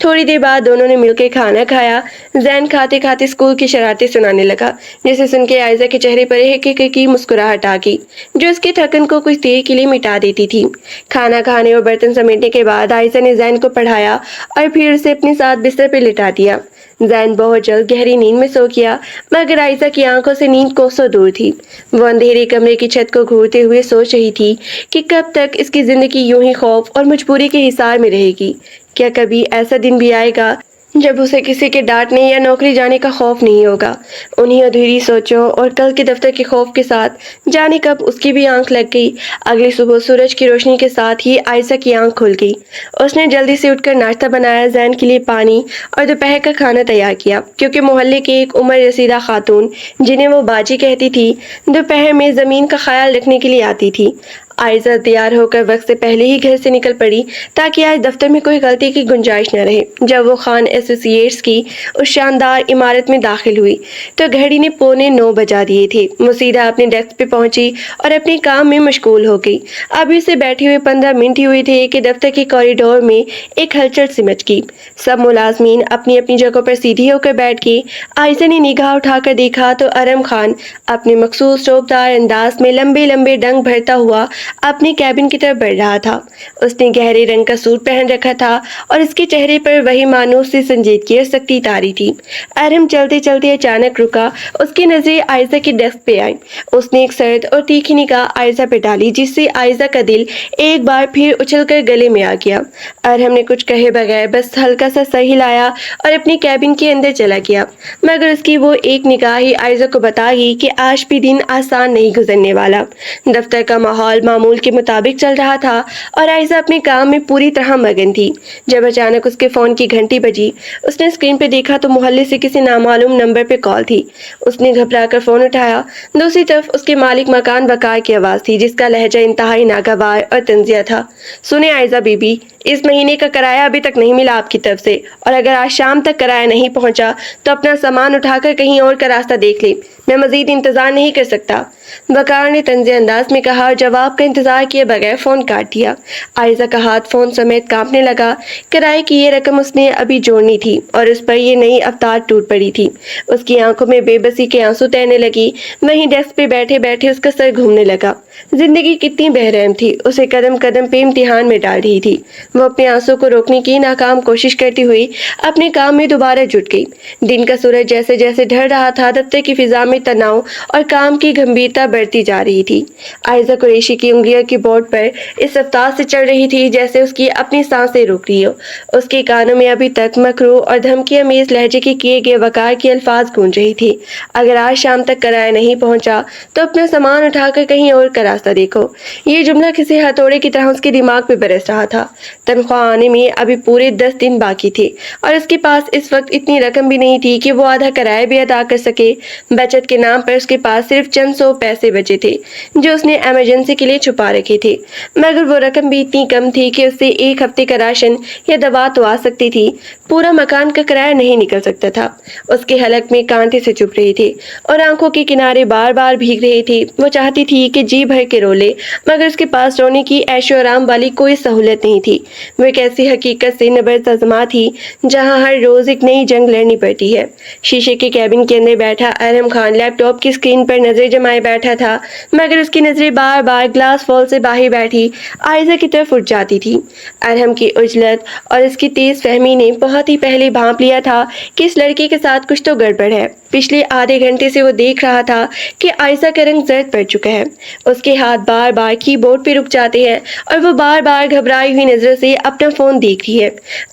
تھوڑی دیر بعد دونوں نے مل کے کھانا کھایا۔ زین کھاتے کھاتے اسکول کی شرارتیں سنانے لگا، جسے سن کے عائزہ کے چہرے پر ایک کی مسکراہٹ آ گئی جو اس کے تھکن کو کچھ دیر کے لیے مٹا دیتی تھی۔ کھانا کھانے اور برتن سمیٹنے کے بعد عائزہ نے زین کو پڑھایا اور پھر اسے اپنے ساتھ بستر پہ لٹا دیا۔ زین بہت جلد گہری نیند میں سو گیا، مگر عائزہ کی آنکھوں سے نیند کوسوں دور تھی۔ وہ اندھیرے کمرے کی چھت کو گھورتے ہوئے سوچ رہی تھی کہ کب تک اس کی زندگی یوں ہی خوف اور مجبوری کے حصار میں رہے گی۔ کیا کبھی ایسا دن بھی آئے گا جب اسے کسی کے ڈانٹنے یا نوکری جانے کا خوف نہیں ہوگا؟ انہیں ادھوری سوچوں اور کل کے دفتر کے خوف کے ساتھ جانے کب اس کی بھی آنکھ لگ گئی۔ اگلی صبح سورج کی روشنی کے ساتھ ہی عائزہ کی آنکھ کھل گئی۔ اس نے جلدی سے اٹھ کر ناشتہ بنایا، زین کے لیے پانی اور دوپہر کا کھانا تیار کیا، کیونکہ محلے کی ایک عمر رسیدہ خاتون، جنہیں وہ باجی کہتی تھی، دوپہر میں زمین کا خیال رکھنے کے لیے آتی تھی۔ عائزہ تیار ہو کر وقت سے پہلے ہی گھر سے نکل پڑی تاکہ آج دفتر میں کوئی غلطی کی گنجائش نہ رہے۔ جب وہ خان ایسوسی ایٹس کی اس شاندار عمارت میں داخل ہوئی تو گھڑی نے 8:45 بجا دیے تھے۔ وہ سیدھا اپنے ڈیسک پہ پہنچی اور اپنے کام میں مشغول ہو گئی۔ ابھی اسے بیٹھے ہوئے 15 منٹ ہی ہوئے تھے کہ دفتر کے کوریڈور میں ایک ہلچل سی مچ گئی۔ سب ملازمین اپنی اپنی جگہوں پر سیدھی ہو کر بیٹھ گئے۔ عائزہ نے نگاہ اٹھا کر دیکھا تو ارم خان اپنے مخصوص شوبدار انداز میں لمبے لمبے ڈنگ بھرتا ہوا اپنے کیبن کی طرف بڑھ رہا تھا۔ اس نے گہرے رنگ کا سوٹ پہن رکھا تھا اور اس کے چہرے پر وہی مانوس سی سنجیدگی اور سختی تاری تھی۔ ارم چلتے چلتے اچانک رکا، اس کی نظریں عائزہ کے ڈیسک پہ آئیں۔ اس نے ایک سرد اور تیکھی نگاہ عائزہ پہ ڈالی، جس سے عائزہ کا دل ایک بار پھر اچھل کر گلے میں آ گیا۔ ارم نے کچھ کہے بغیر بس ہلکا سا سر ہلایا اور اپنے کیبن کے اندر چلا گیا، مگر اس کی وہ ایک نگاہ ہی عائزہ کو بتا گئی کہ آج بھی دن آسان نہیں گزرنے والا۔ دفتر کا ماحول معمول کے مطابق چل رہا تھا اور عائزہ اپنے کام میں پوری طرح مگن تھی۔ جب اچانک اس کے فون کی گھنٹی بجی، اس نے اسکرین پہ دیکھا تو محلے سے کسی نامعلوم نمبر پہ کال تھی۔ اس نے گھبرا کر فون اٹھایا۔ دوسری طرف اس کے مالک مکان وقار کی آواز تھی، جس کا لہجہ انتہائی ناگوار اور طنزیہ تھا۔ سنیں عائزہ بی بی، اس مہینے کا کرایہ ابھی تک نہیں ملا آپ کی طرف سے، اور اگر آج شام تک کرایہ نہیں پہنچا تو اپنا سامان اٹھا کر کہیں اور کا راستہ دیکھ لیں، میں مزید انتظار نہیں کر سکتا۔ وقار نے طنزی انداز میں کہا اور جواب کا انتظار کیے بغیر فون کاٹ دیا۔ عائزہ کا ہاتھ فون سمیت کانپنے لگا۔ کرائے کی یہ رقم اس نے ابھی جوڑنی تھی اور اس پر یہ نئی افطار ٹوٹ پڑی تھی۔ اس کی آنکھوں میں بے بسی کے آنسو تیرنے لگی، وہیں ڈیسک پہ بیٹھے بیٹھے اس کا سر گھومنے لگا۔ زندگی کتنی بہرحم تھی، اسے قدم قدم پہ امتحان میں ڈال رہی تھی۔ وہ اپنے آنسو کو روکنے کی ناکام کوشش کرتی ہوئی اپنے کام میں دوبارہ جٹ گئی۔ دن کا سورج جیسے جیسے ڈھل رہا تھا، دفتر کی فضا میں تناؤ اور کام کی گمبھیرتا بڑھتی جا رہی تھی۔ عائزہ قریشی کی انگلیاں کی بورڈ پر اس رفتار سے چل رہی تھی جیسے اس کی اپنی سانسیں روک رہی ہو۔ اس کے کانوں میں ابھی تک مکروہ اور دھمکی امیز لہجے کے کیے گئے وقار کے الفاظ گونج رہی تھی۔ اگر آج شام تک کرایہ نہیں پہنچا تو اپنا سامان اٹھا کر کہیں اور کا راستہ دیکھو۔ یہ جملہ کسی ہتھوڑے کی طرح اس کے دماغ پہ برس رہا تھا۔ تنخواہ آنے میں ابھی پورے 10 دن باقی تھے اور اس کے پاس اس وقت اتنی رقم بھی نہیں تھی کہ وہ آدھا کرایہ بھی ادا کر سکے۔ بچت کے نام پر اس کے پاس صرف چند 100 پیسے بچے تھے جو اس نے ایمرجنسی کے لیے چھپا رکھے تھے، مگر وہ رقم بھی اتنی کم تھی کہ اس سے ایک ہفتے کا راشن یا دوا تو آ سکتی تھی، پورا مکان کا کرایہ نہیں نکل سکتا تھا۔ اس کے حلق میں کانٹے سے چبھ رہے تھے اور آنکھوں کے کنارے بار بار بھیگ رہے تھے۔ وہ چاہتی تھی کہ جی بھر کے رو لے، مگر اس کے پاس رونے کی عیش و آرام والی کوئی سہولت نہیں تھی۔ وہ ایک ایسی حقیقت سے نبرد تھی جہاں ہر روز ایک نئی جنگ لڑنی پڑتی ہے۔ شیشے کے کیبن کے اندر بیٹھا ارم خان لیپ ٹاپ کی اسکرین پر نظر جمائے بیٹھا تھا، مگر اس کی نظریں بار بار گلاس وال سے باہر بیٹھی عائزہ کی طرف اٹھ جاتی تھی۔ ارم کی عجلت اور اس کی تیز فہمی نے بہت ہی پہلے بھانپ لیا تھا کہ اس لڑکی کے ساتھ کچھ تو گڑبڑ ہے۔ پچھلے آدھے گھنٹے سے وہ دیکھ رہا تھا کہ عائزہ کا رنگ زرد پڑ چکا ہے، اس کے ہاتھ بار بار کی بورڈ پہ رک جاتے ہیں اور وہ بار بار گھبرائی ہوئی نظروں سے اپنا فون دیکھ رہی ہے۔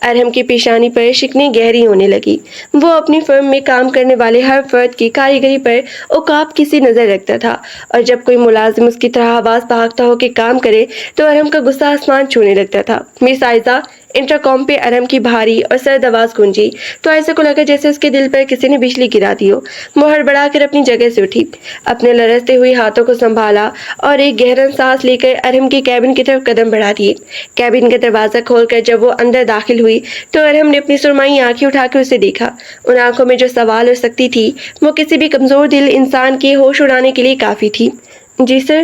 ارم کی پیشانی پر شکنیں گہری ہونے لگی۔ وہ اپنی فرم میں کام کرنے والے ہر فرد کی کاریگری پر عقاب کی سی نظر رکھتا تھا، اور جب کوئی ملازم اس کی طرح آواز بھاگتا ہو کہ کام کرے تو ارم کا غصہ آسمان چھونے لگتا تھا۔ مس عائزہ، انٹرکام پہ ارم کی بھاری اور سرد آواز گونجی تو عائزہ کو لگا جیسے اس کے دل پر کسی نے بجلی گرا دی ہو۔ وہ ہڑبڑا کر اپنی جگہ سے اٹھی، اپنے لرزتے ہوئے ہاتھوں کو سنبھالا اور ایک گہرا سانس لے کر ارم کے کیبن کی طرف قدم بڑھا دیے۔ کیبن کا دروازہ کھول کر جب وہ اندر داخل ہوئی تو ارم نے اپنی سرمائی آنکھیں اٹھا کر اسے دیکھا۔ ان آنکھوں میں جو سوال اور سختی تھی وہ کسی بھی کمزور دل انسان کے ہوش اڑانے کے لیے کافی تھی۔ جی سر،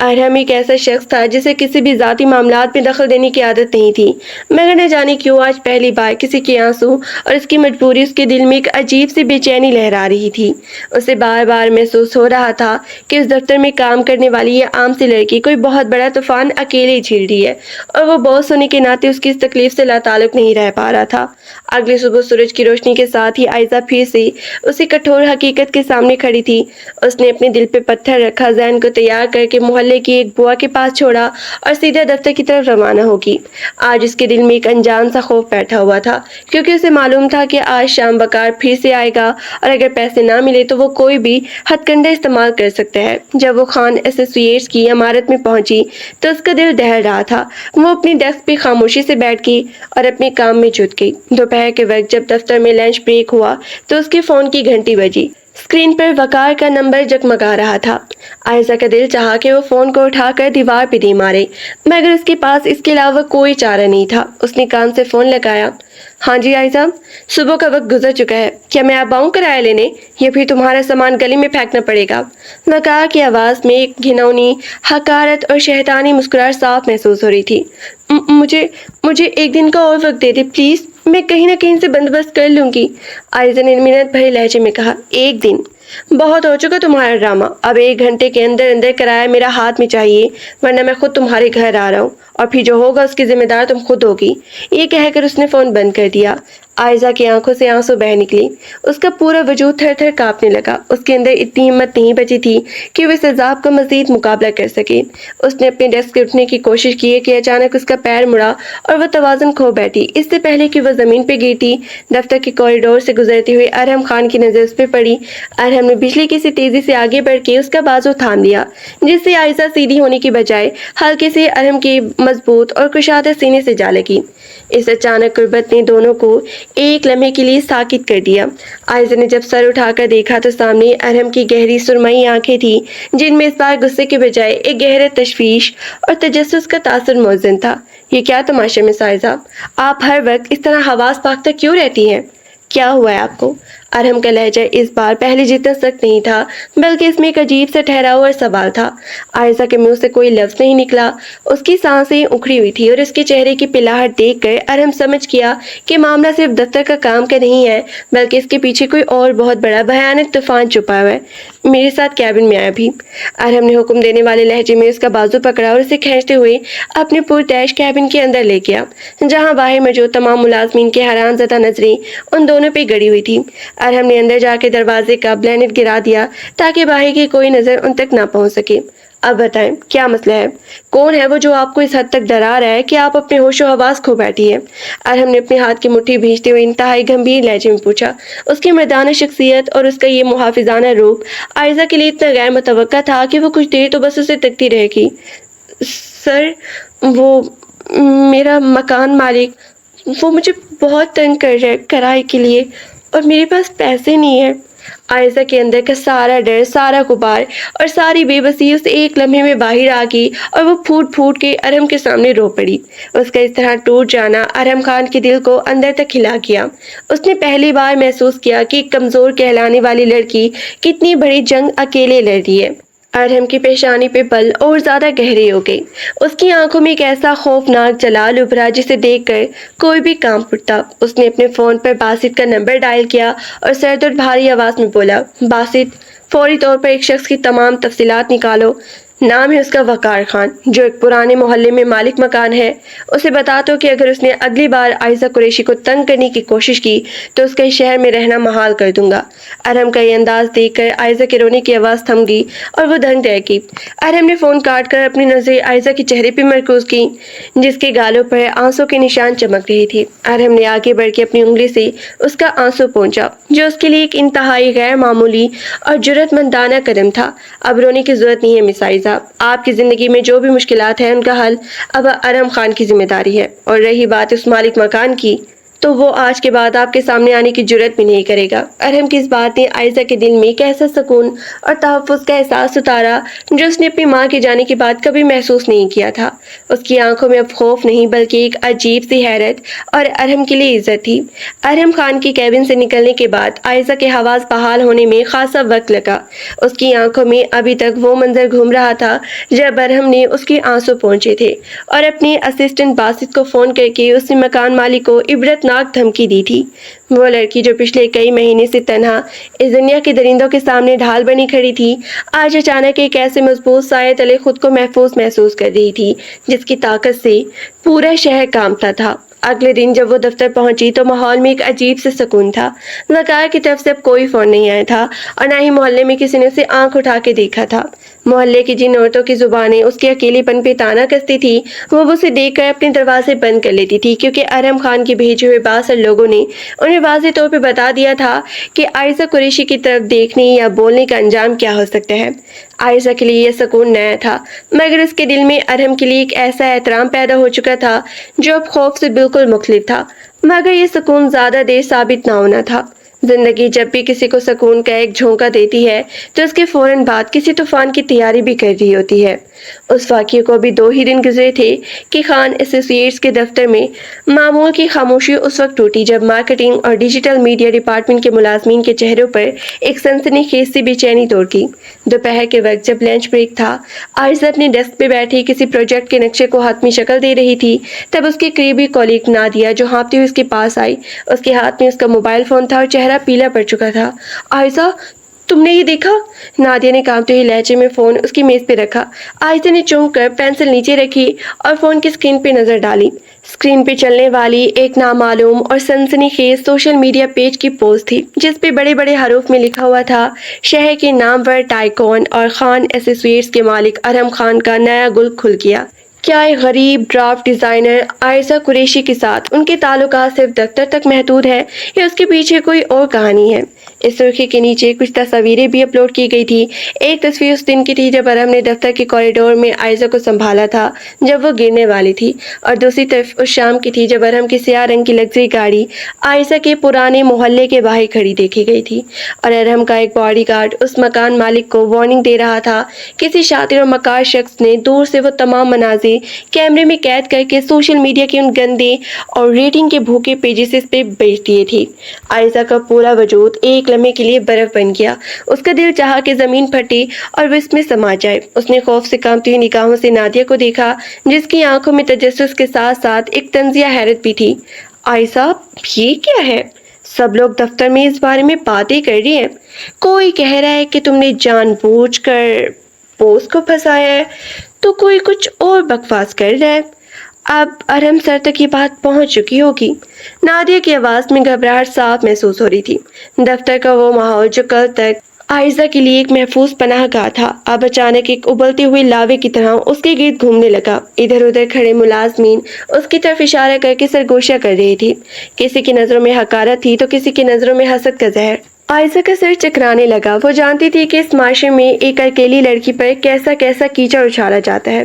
ارحم ایک ایسا شخص تھا جسے کسی بھی ذاتی معاملات میں دخل دینے کی عادت نہیں تھی، مگر نہ جانے کیوں آج پہلی بار کسی کے آنسو اور اس کی مجبوری اس کے دل میں ایک عجیب سی بے چینی لہرا رہی تھی۔ اسے بار بار محسوس ہو رہا تھا کہ اس دفتر میں کام کرنے والی یہ عام سی لڑکی کوئی بہت بڑا طوفان اکیلے جھیل رہی ہے، اور وہ باس ہونے کے ناطے اس کی اس تکلیف سے لاتعلق نہیں رہ پا رہا تھا۔ اگلی صبح سورج کی روشنی کے ساتھ ہی عائزہ پھر سے اسی کٹھور حقیقت کے سامنے کھڑی تھی۔ اس نے اپنے دل پہ پتھر رکھا، ذہن کو تیار کر کے محلے کی ایک بوا کے پاس چھوڑا اور سیدھا دفتر کی طرف روانہ ہوگی۔ آج اس کے دل میں ایک انجان سا خوف بیٹھا ہوا تھا، کیونکہ اسے معلوم تھا کہ آج شام وقار پھر سے آئے گا اور اگر پیسے نہ ملے تو وہ کوئی بھی ہتھ کنڈا استعمال کر سکتا ہے۔ جب وہ خان ایسوسیٹس کی عمارت میں پہنچی تو اس کا دل دہل رہا تھا۔ وہ اپنی ڈیسک پہ خاموشی سے بیٹھ گئی اور اپنے کام میں جٹ گئی۔ دوپہر کے وقت جب دفتر میں لنچ بریک ہوا تو اس کے فون کی گھنٹی بجی۔ اسکرین پر وقار کا نمبر جگمگا رہا تھا۔ عائزہ کا دل چاہا کہ وہ فون کو اٹھا کر دیوار پہ دے مارے، مگر اس کے پاس اس کے علاوہ کوئی چارہ نہیں تھا۔ اس نے کان سے فون لگایا۔ ہاں جی عائزہ، صبح کا وقت گزر چکا ہے، کیا میں اب آؤں کرایہ لینے یا پھر تمہارا سامان گلی میں پھینکنا پڑے گا؟ وقار کی آواز میں ایک گھناؤنی حقارت اور شیطانی مسکراہٹ صاف محسوس ہو رہی تھی۔ مجھے ایک دن کا اور وقت دے دے پلیز، میں کہیں نہ کہیں سے بندوبست کر لوں گی، عائزہ نے منت بھرے لہجے میں کہا۔ ایک دن؟ بہت ہو چکا تمہارا ڈرامہ، اب 1 گھنٹے کے اندر اندر کرایہ میرا ہاتھ میں چاہیے، ورنہ میں خود تمہارے گھر آ رہا ہوں، اور پھر جو ہوگا اس کی ذمہ دار تم خود ہوگی۔ یہ کہہ کر اس نے فون بند کر دیا۔ عائزہ کی آنکھوں سے آنسو بہہ نکلی، اس کا پورا وجود تھر تھر کانپنے لگا۔ اس کے اندر اتنی ہمت نہیں بچی تھی کہ وہ اس عذاب کا مزید مقابلہ کر سکے۔ اس نے اپنے ڈیسک سے اٹھنے کی کوشش کی کہ اچانک اس کا پیر مڑا اور وہ توازن کھو بیٹھی۔ اس سے پہلے کہ وہ زمین پہ گرتی، دفتر کے کوریڈور سے گزرتے ہوئے ارحم خان کی نظر اس پہ پڑی۔ ارحم نے بجلی کی سی تیزی سے آگے بڑھ کے اس کا بازو تھام لیا، جس سے عائزہ سیدھی ہونے کی بجائے ہلکے سے ارحم کے مضبوط اور کشادہ سینے سے جا لگی۔ اس اچانک قربت نے دونوں کو ایک لمحے کے لیے ساکت کر دیا۔ عائزہ نے جب سر اٹھا کر دیکھا تو سامنے ارحم کی گہری سرمئی آنکھیں تھیں، جن میں اس بار غصے کے بجائے ایک گہرے تشویش اور تجسس کا تاثر موزن تھا۔ یہ کیا تماشا مس عائزہ، آپ ہر وقت اس طرح حواس پاختہ کیوں رہتی ہیں؟ کیا ہوا ہے آپ کو؟ ارحم کا لہجہ اس بار پہلے جتنا سخت نہیں تھا، بلکہ اس میں ایک عجیب سا ٹھہراؤ اور سوال تھا۔ عائزہ کے منہ سے کوئی لفظ نہیں نکلا، اس کی سانسیں اکھڑی ہوئی تھی اور اس کے چہرے کی پلاہٹ دیکھ کر ارحم سمجھ گیا کہ معاملہ صرف دفتر کا کام کا نہیں ہے، بلکہ اس کے پیچھے کوئی اور بہت بڑا بھیانک طوفان چھپا ہوا ہے۔ میرے ساتھ کیبن میں آیا بھی۔ ارحم نے حکم دینے والے لہجے میں اس کا بازو پکڑا اور اسے کھینچتے ہوئے اپنے پرتعیش کیبن کے اندر لے گیا، جہاں باہر موجود تمام ملازمین کی حیران زدہ نظریں ان دونوں پہ گڑی ہوئی تھی۔ ارحم نے اندر جا کے دروازے کا بلینڈ گرا دیا تاکہ باہر کی کوئی نظر ان تک نہ پہنچ سکے۔ اب بتائیں کیا مسئلہ ہے؟ کون ہے وہ جو آپ کو اس حد تک ڈرا رہا ہے کہ آپ اپنے ہوش و حواس کھو بیٹھی ہے؟ ارحم نے اپنے ہاتھ کی مٹھی بھیجتے ہوئے انتہائی گمبھیر لہجے میں پوچھا۔ اس کی مردانہ شخصیت اور اس کا یہ محافظانہ روپ عائزہ کے لیے اتنا غیر متوقع تھا کہ وہ کچھ دیر تو بس اسے تکتی رہ گئی۔ سر، وہ میرا مکان مالک، وہ مجھے بہت تنگ کر رہا ہے کرائے کے لیے، اور میرے پاس پیسے نہیں ہیں۔ عائزہ کے اندر کا سارا ڈر، سارا غبار اور ساری بے بسی اس ایک لمحے میں باہر آ گئی اور وہ پھوٹ پھوٹ کے ارحم کے سامنے رو پڑی۔ اس کا اس طرح ٹوٹ جانا ارحم خان کے دل کو اندر تک ہلا گیا۔ اس نے پہلی بار محسوس کیا کہ ایک کمزور کہلانے والی لڑکی کتنی بڑی جنگ اکیلے لڑ رہی ہے۔ ارحم کی پیشانی پہ بل اور زیادہ گہرے ہو گئی۔ اس کی آنکھوں میں ایک ایسا خوفناک جلال ابھرا جسے دیکھ کر کوئی بھی کانپ اٹھتا۔ اس نے اپنے فون پر باسط کا نمبر ڈائل کیا اور سرد اور بھاری آواز میں بولا، باسط، فوری طور پر ایک شخص کی تمام تفصیلات نکالو۔ نام ہے اس کا وقار خان، جو ایک پرانے محلے میں مالک مکان ہے۔ اسے بتا دو کہ اگر اس نے اگلی بار عائزہ قریشی کو تنگ کرنے کی کوشش کی تو اس کا اس شہر میں رہنا محال کر دوں گا۔ ارحم کا یہ انداز دیکھ کر عائزہ کے رونے کی آواز تھم گئی اور وہ دنگ رہ گئی۔ ارحم نے فون کاٹ کر اپنی نظریں عائزہ کے چہرے پہ مرکوز کی، جس کے گالوں پر آنسوں کے نشان چمک رہی تھی۔ ارحم نے آگے بڑھ کے اپنی انگلی سے اس کا آنسو پونچھا، جو اس کے لیے ایک انتہائی غیر معمولی اور جرأت مندانہ قدم تھا۔ اب رونے کی ضرورت نہیں ہے مس عائزہ، آپ کی زندگی میں جو بھی مشکلات ہیں ان کا حل اب ارحم خان کی ذمہ داری ہے، اور رہی بات اس مالک مکان کی، تو وہ آج کے بعد آپ کے سامنے آنے کی جرات بھی نہیں کرے گا۔ ارحم کی اس بات نے عائشہ کے دل میں ایک ایسا سکون اور تحفظ کا احساس اتارا جو اس نے اپنی ماں کے جانے کے بعد کبھی محسوس نہیں کیا تھا۔ اس کی آنکھوں میں اب خوف نہیں بلکہ ایک عجیب سی حیرت اور ارحم کے لیے عزت تھی۔ ارحم خان کی کیبن سے نکلنے کے بعد عائشہ کے حواس بحال ہونے میں خاصا وقت لگا۔ اس کی آنکھوں میں ابھی تک وہ منظر گھوم رہا تھا جب ارحم نے اس کے آنسو پہنچے تھے اور اپنے اسسٹنٹ باسط کو فون کر کے اس نے مکان مالک کو عبرتناک دھمکی دی تھی۔ وہ لڑکی جو پچھلے کئی مہینے سے تنہا اس دنیا کے درندوں کے سامنے ڈھال بنی کھڑی تھی، آج اچانک ایک ایسے مضبوط سائے تلے خود کو محفوظ محسوس کر رہی تھی جس کی طاقت سے پورا شہر کانپتا تھا۔ اگلے دن جب وہ دفتر پہنچی تو ماحول میں ایک عجیب سے سکون تھا۔ وقار کی طرف سے اب کوئی فون نہیں آیا تھا اور نہ ہی محلے میں کسی نے اسے آنکھ اٹھا کے دیکھا تھا۔ محلے کی جن عورتوں کی زبانیں اس کے اکیلے پن پہ طعنہ کستی تھی، وہ اسے دیکھ کر اپنے دروازے بند کر لیتی تھی، کیونکہ ارحم خان کے بھیجے ہوئے بااثر لوگوں نے انہیں واضح طور پہ بتا دیا تھا کہ عائشہ قریشی کی طرف دیکھنے یا بولنے کا انجام کیا ہو سکتا ہے۔ عائشہ کے لیے یہ سکون نیا تھا، مگر اس کے دل میں ارحم کے لیے ایک ایسا احترام پیدا ہو چکا تھا جو اب خوف سے بالکل مختلف تھا۔ مگر یہ سکون زیادہ دیر ثابت نہ ہونا تھا۔ زندگی جب بھی کسی کو سکون کا ایک جھونکا دیتی ہے تو اس کے فوراً بعد کسی طوفان کی تیاری بھی کر رہی ہوتی ہے۔ اس واقعے کو بھی 2 ہی دن گزرے تھے کہ خان ایسوسی ایٹس کے دفتر میں معمول کی خاموشی اس وقت ٹوٹی جب مارکیٹنگ اور ڈیجیٹل میڈیا ڈپارٹمنٹ کے ملازمین کے چہروں پر ایک سنسنی خیز سی بے چینی دوڑ گئی۔ دوپہر کے وقت جب لنچ بریک تھا، عائشہ اپنے ڈیسک پہ بیٹھی کسی پروجیکٹ کے نقشے کو حتمی شکل دے رہی تھی، تب اس کی قریبی کولیگ نادیہ جو ہانپتی ہوئی اس کے پاس آئی۔ اس کے ہاتھ میں اس کا موبائل فون تھا اور چہرہ پیلا پڑ چکا تھا۔ عائشہ، تم نے یہ دیکھا؟ نادیہ نے کانپتے ہوئے لہجے میں فون اس کی میز پہ رکھا۔ عائشہ نے چونک کر پینسل نیچے رکھی اور فون کی اسکرین پہ نظر ڈالی۔ اسکرین پہ چلنے والی ایک نامعلوم اور سنسنی خیز سوشل میڈیا پیج کی پوسٹ تھی جس پہ بڑے بڑے حروف میں لکھا ہوا تھا، شہر کے نامور ٹائکون اور خان ایسوسیٹس کے مالک ارحم خان کا نیا گل کھل گیا۔ کیا ایک غریب ڈرافٹ ڈیزائنر عائشہ قریشی کے ساتھ ان کے تعلقات صرف دفتر تک محدود ہے یا اس کے پیچھے کوئی اور کہانی ہے؟ اس سرخی کے نیچے کچھ تصاویریں بھی اپلوڈ کی گئی تھی۔ ایک تصویر اس دن کی تھی جب ارحم نے دفتر کے کوریڈور میں عائشہ کو سنبھالا تھا جب وہ گرنے والی تھی، اور دوسری طرف اس شام کی تھی جب ارحم کی سیاہ رنگ کی لگژری گاڑی عائشہ کے پرانے محلے کے باہر کھڑی دیکھی گئی تھی، اور ارحم کا ایک باڈی گارڈ اس مکان مالک کو وارننگ دے رہا تھا۔ کسی شاطر اور مکار شخص نے دور سے وہ تمام مناظر کیمرے میں قید کر کے سوشل میڈیا کے ان گندے اور ریٹنگ کے بھوکے پیجز پہ بیچ دیے تھے۔ عائشہ کا پورا وجود ایک لمحے کے لیے برف بن گیا۔ اس کا دل چاہا کہ زمین پھٹے اور وہ اس میں سما جائے۔ اس نے خوف سے کانپتی ہوئی نگاہوں سے نادیہ کو دیکھا جس کی آنکھوں میں تجسس کے ساتھ ساتھ ایک طنزیہ حیرت بھی تھی۔ عائشہ، یہ کیا ہے؟ سب لوگ دفتر میں اس بارے میں باتیں کر رہی ہیں۔ کوئی کہہ رہا ہے کہ تم نے جان بوجھ کر پوسٹ کو پھنسایا ہے، تو کوئی کچھ اور بکواس کر رہا ہے۔ اب ارحم سر تک یہ بات پہنچ چکی ہوگی۔ نادیہ کی آواز میں گھبراہٹ صاف محسوس ہو رہی تھی۔ دفتر کا وہ ماحول جو کل تک عائشہ کے لیے ایک محفوظ پناہ گاہ تھا، اب اچانک ایک ابلتے ہوئے لاوے کی طرح اس کے گرد گھومنے لگا۔ ادھر ادھر کھڑے ملازمین اس کی طرف اشارہ کر کے سرگوشیاں کر رہی تھی۔ کسی کی نظروں میں حقارت تھی تو کسی کی نظروں میں حسد کا زہر۔ عائشہ کا سر چکرانے لگا۔ وہ جانتی تھی کہ اس معاشرے میں ایک اکیلی لڑکی پر کیسا کیسا کیچڑ اچھالا جاتا ہے۔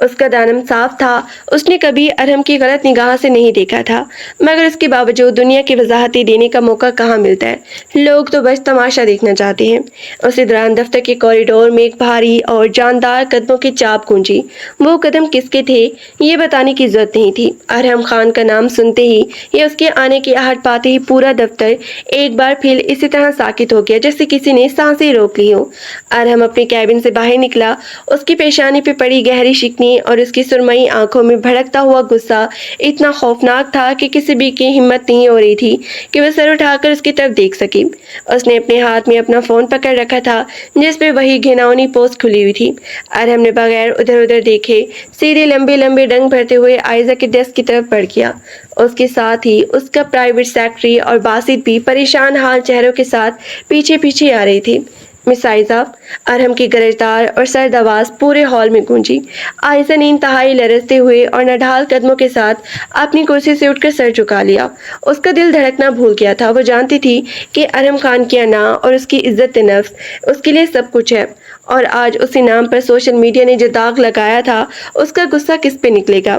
اس کا دامن صاف تھا، اس نے کبھی ارحم کی غلط نگاہ سے نہیں دیکھا تھا، مگر اس کے باوجود دنیا کی وضاحتیں دینے کا موقع کہاں ملتا ہے، لوگ تو بس تماشا دیکھنا چاہتے ہیں۔ اسی دوران دفتر کے کوریڈور میں ایک بھاری اور جاندار قدموں کی چاپ گونجی۔ وہ قدم کس کے تھے یہ بتانے کی ضرورت نہیں تھی۔ ارحم خان کا نام سنتے ہی یا اس کے آنے کی آہٹ پاتے ہی پورا دفتر ایک بار پھر اسی طرح ساکت ہو گیا جیسے کسی نے سانسیں روک لی ہو۔ ارحم اپنے کیبن سے باہر نکلا۔ اس کی پیشانی پہ پڑی گہری شکنی اور اس کی سرمئی آنکھوں میں بھڑکتا ہوا غصہ اتنا خوفناک تھا کہ کسی بھی کی ہمت نہیں ہو رہی تھی کہ وہ سر اٹھا کر اس کی طرف دیکھ سکے۔ اس نے اپنے ہاتھ میں اپنا فون پکڑ رکھا تھا جس پہ وہی گھناؤنی پوسٹ کھلی ہوئی تھی۔ ارحم نے بغیر ادھر ادھر دیکھے سیدھے لمبے لمبے ڈنگ بھرتے ہوئے عائشہ کے ڈیسک کی طرف بڑھ گیا۔ اس کے ساتھ ہی اس کا پرائیویٹ سیکرٹری اور باسط بھی پریشان حال چہروں کے ساتھ پیچھے پیچھے آ رہی تھی۔ مس عائشہ، ارحم کی گرجدار اور سرد آواز پورے ہال میں گونجی۔ عائشہ نے انتہائی لرزتے ہوئے اور نڈھال قدموں کے ساتھ اپنی کرسی سے اٹھ کر سر جھکا لیا۔ اس کا دل دھڑکنا بھول گیا تھا۔ وہ جانتی تھی کہ ارحم خان کی انا اور اس کی عزت نفس اس کے لیے سب کچھ ہے، اور آج اسی نام پر سوشل میڈیا نے جو داغ لگایا تھا اس کا غصہ کس پہ نکلے گا۔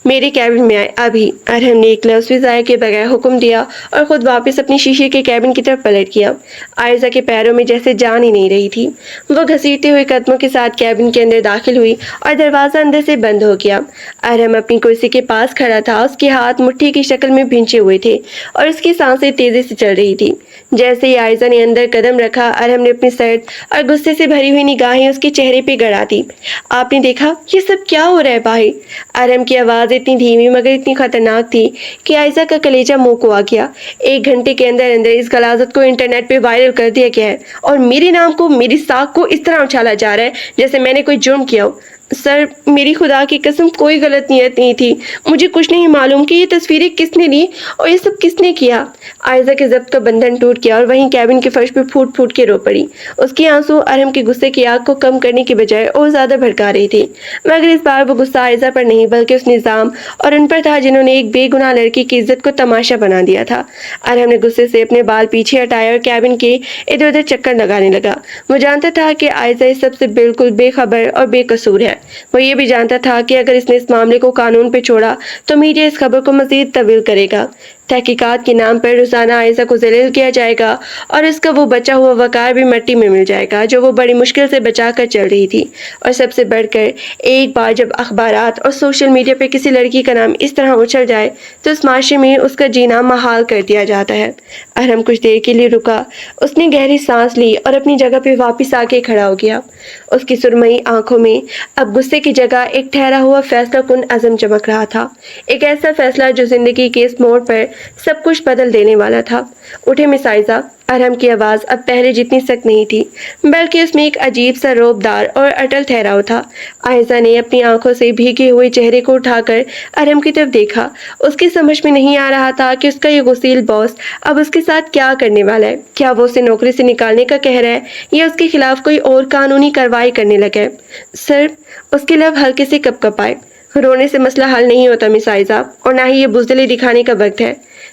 میرے کیبن میں آئے ابھی۔ ارحم نے ایک لفظ بھی ضائع کے بغیر حکم دیا اور خود واپس اپنی شیشے کے کیبن کی طرف پلٹ گیا۔ عائزہ کے پیروں میں جیسے جان ہی نہیں رہی تھی۔ وہ گھسیٹتے ہوئے قدموں کے ساتھ کیبن کے اندر داخل ہوئی اور دروازہ اندر سے بند ہو گیا۔ ارحم اپنی کرسی کے پاس کھڑا تھا، اس کے ہاتھ مٹھی کی شکل میں بھینچے ہوئے تھے اور اس کی سانسیں تیزی سے چل رہی تھی۔ جیسے ہی عائزہ نے اندر قدم رکھا، ارحم نے اپنی سرد اور غصے سے بھری ہوئی نگاہیں اس کے چہرے پہ گڑا دی۔ آپ نے دیکھا یہ سب کیا ہو رہا ہے باہر؟ ارحم کی آواز اتنی دھیمی مگر اتنی خطرناک تھی کہ عائزہ کا کلیجہ منہ کو آ گیا۔ 1 گھنٹے کے اندر اندر اس غلاظت کو انٹرنیٹ پہ وائرل کر دیا گیا ہے اور میرے نام کو، میری ساکھ کو اس طرح اچھالا جا رہا ہے جیسے میں نے کوئی جرم کیا ہو۔ سر، میری خدا کی قسم کوئی غلط نیت نہیں تھی، مجھے کچھ نہیں معلوم کہ یہ تصویریں کس نے لی اور یہ سب کس نے کیا۔ عائزہ کے ضبط کا بندھن ٹوٹ گیا اور وہیں کیبن کے فرش پہ پھوٹ پھوٹ کے رو پڑی۔ اس کی آنسو ارحم کے غصے کی آگ کو کم کرنے کی بجائے اور زیادہ بھڑکا رہی تھی، مگر اس بار وہ غصہ عائزہ پر نہیں بلکہ اس نظام اور ان پر تھا جنہوں نے ایک بے گناہ لڑکی کی عزت کو تماشا بنا دیا تھا۔ ارحم نے غصے سے اپنے بال پیچھے ہٹائے اور کیبن کے ادھر ادھر چکر لگانے لگا۔ وہ جانتا تھا کہ عائزہ اس سب سے بالکل بے خبر اور بے قصور ہے۔ وہ یہ بھی جانتا تھا کہ اگر اس نے اس معاملے کو قانون پہ چھوڑا تو میڈیا اس خبر کو مزید طویل کرے گا، تحقیقات کے نام پر روزانہ عائزہ کو ذلیل کیا جائے گا اور اس کا وہ بچا ہوا وقار بھی مٹی میں مل جائے گا جو وہ بڑی مشکل سے بچا کر چل رہی تھی۔ اور سب سے بڑھ کر ایک بار جب اخبارات اور سوشل میڈیا پہ کسی لڑکی کا نام اس طرح اچھل جائے تو اس معاشرے میں اس کا جینا محال کر دیا جاتا ہے۔ ارحم کچھ دیر کے لیے رکا، اس نے گہری سانس لی اور اپنی جگہ پہ واپس آ کے کھڑا ہو گیا۔ اس کی سرمئی آنکھوں میں اب غصے کی جگہ ایک ٹھہرا ہوا فیصلہ کن عزم چمک رہا تھا، ایک ایسا فیصلہ جو زندگی کے اس موڑ پر سب کچھ بدل دینے والا تھا۔ اٹھے مس عائزہ۔ ارحم کی آواز اب پہلے جتنی سخت نہیں تھی بلکہ اس میں ایک عجیب سا رعبدار اور اٹل ٹھہراؤ تھا۔ عائزہ نے اپنی آنکھوں سے بھیگے ہوئے چہرے کو اٹھا کر ارحم کی طرف دیکھا۔ اس کی سمجھ میں نہیں آ رہا تھا کہ اس کا یہ غسیل باس اب اس کے ساتھ کیا کرنے والا ہے۔ کیا وہ اسے نوکری سے نکالنے کا کہہ رہا ہے یا اس کے خلاف کوئی اور قانونی کارروائی کرنے لگا ہے؟ سر، اس کے لب ہلکے سے کپ کپ آئے۔ رونے سے مسئلہ حل نہیں ہوتا مس عائزہ، اور نہ ہی یہ بزدلی دکھانے کا وقت ہے۔